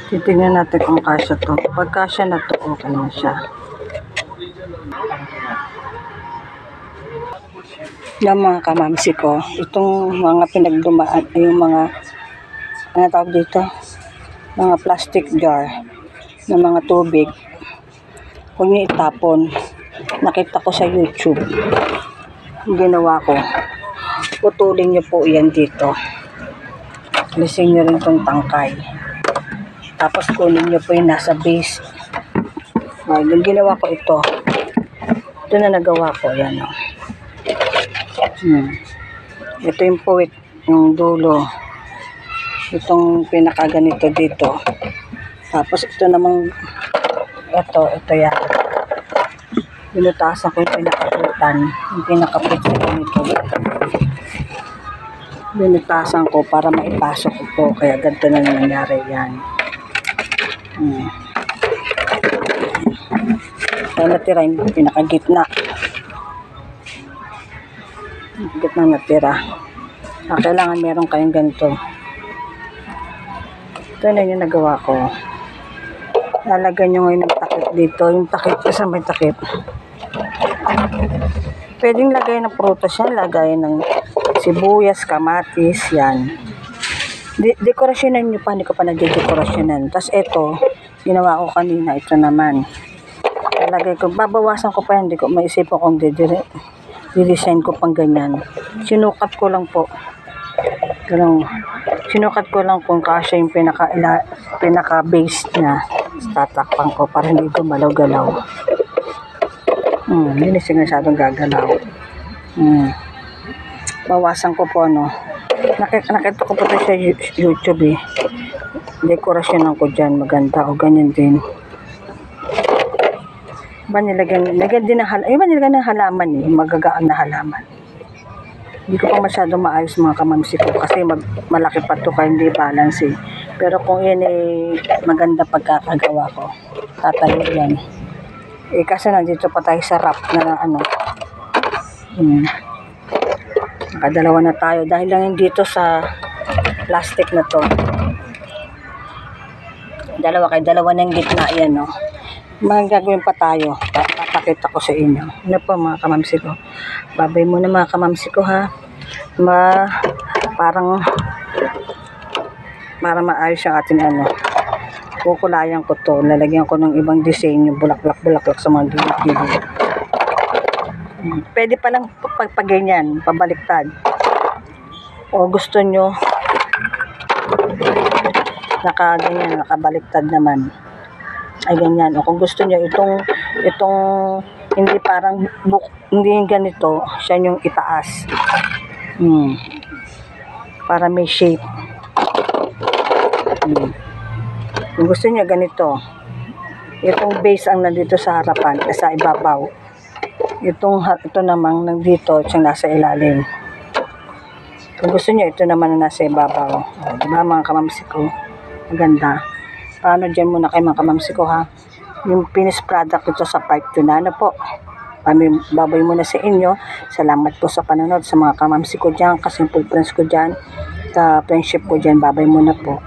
Titignan natin kung kasya to. Pag kasya na to, okay na siya. Yung mga kamamsi ko, itong mga pinagdumaan, yung mga, ano tawag dito? Mga plastic jar ng mga tubig. Huwag niyo itapon. Nakita ko sa YouTube. Ginawa ko. Putulin niyo po yan dito. Alisin niyo rin itong tangkay. Tapos kunin niyo po yung nasa base. Ginawa ko ito. Ito na nagawa ko. Yan o. Ito yung puwit. Yung dulo. Itong pinakaganito dito. Tapos ito namang ito yan. Binutasan ko yung pinakaputan. Yung pinakaput sa ganito. Binutasan ko para maipasok ko po. Kaya ganito na nangyari yan. Kaya natira yung pinakagitna. Gitna natira. Kailangan meron kayong ganito. Ito na yung nagawa ko. Lalagyan nyo ngayon ng takip dito. Yung takip, kasama may takip. Pwedeng lagay ng prutas yan. Lagay ng sibuyas, kamatis, yan. Dekorasyonan nyo pa. Hindi ko pa nagdedekorasyonan. Tapos ito, ginawa ko kanina. Ito naman. Lalagay ko. Babawasan ko pa yan. Hindi ko maisipan kung didesign ko pang ganyan. Sinukat ko lang po. Ganun. Sinukat ko lang kung kasya yung pinaka-base niya. Tatakpan ko para hindi gumalaw-galaw. Hindi siya masyadong gagalaw. Bawasan ko po ano. Nakita ko po ito sa YouTube eh. Dekorasyon ko dyan. Maganda o ganyan din. Nilagyan din ng halaman eh. Magagaan na halaman. Hindi ko pa masyadong maayos mga kamamsi ko kasi malaki pa ito kaya hindi balance eh. Pero kung yan eh maganda pagkakagawa ko, tatayo yan. Eh kasi nandito pa tayo sa wrap na ano. Nakadalawa na tayo dahil lang yung dito sa plastic na to. Dalawa ng gitna yan no. Mga gagawin pa tayo. Papakita ko sa inyo. Ano po mga kamamsi ko. Babay muna mga kamamsi ko ha. Para maayos ang ating ano. Kukulayan ko to. Lalagyan ko ng ibang disenyo. Bulaklak sa mga gilid-gilid. Pwede palang pagpaganyan. Pabaliktad. O gusto nyo nakaganyan. Nakabaliktad naman. Ay ganyan. O kung gusto nyo itong hindi parang hindi yung ganito, siya yung itaas. Para may shape. Kung gusto nyo ganito, itong base ang nandito sa harapan, sa ibabaw. Ito namang nandito, siyang nasa ilalim. Kung gusto nyo, ito naman na nasa ibabaw. Diba mga kamamsi ko? Maganda. Paano dyan muna kayo mga kamamsi ko ha? Yung finished product ito sa part 2 na ano po. Babay muna sa inyo. Salamat po sa panonood sa mga kamamsi ko dyan, kasimple friends ko dyan, sa friendship ko dyan. Babay muna po.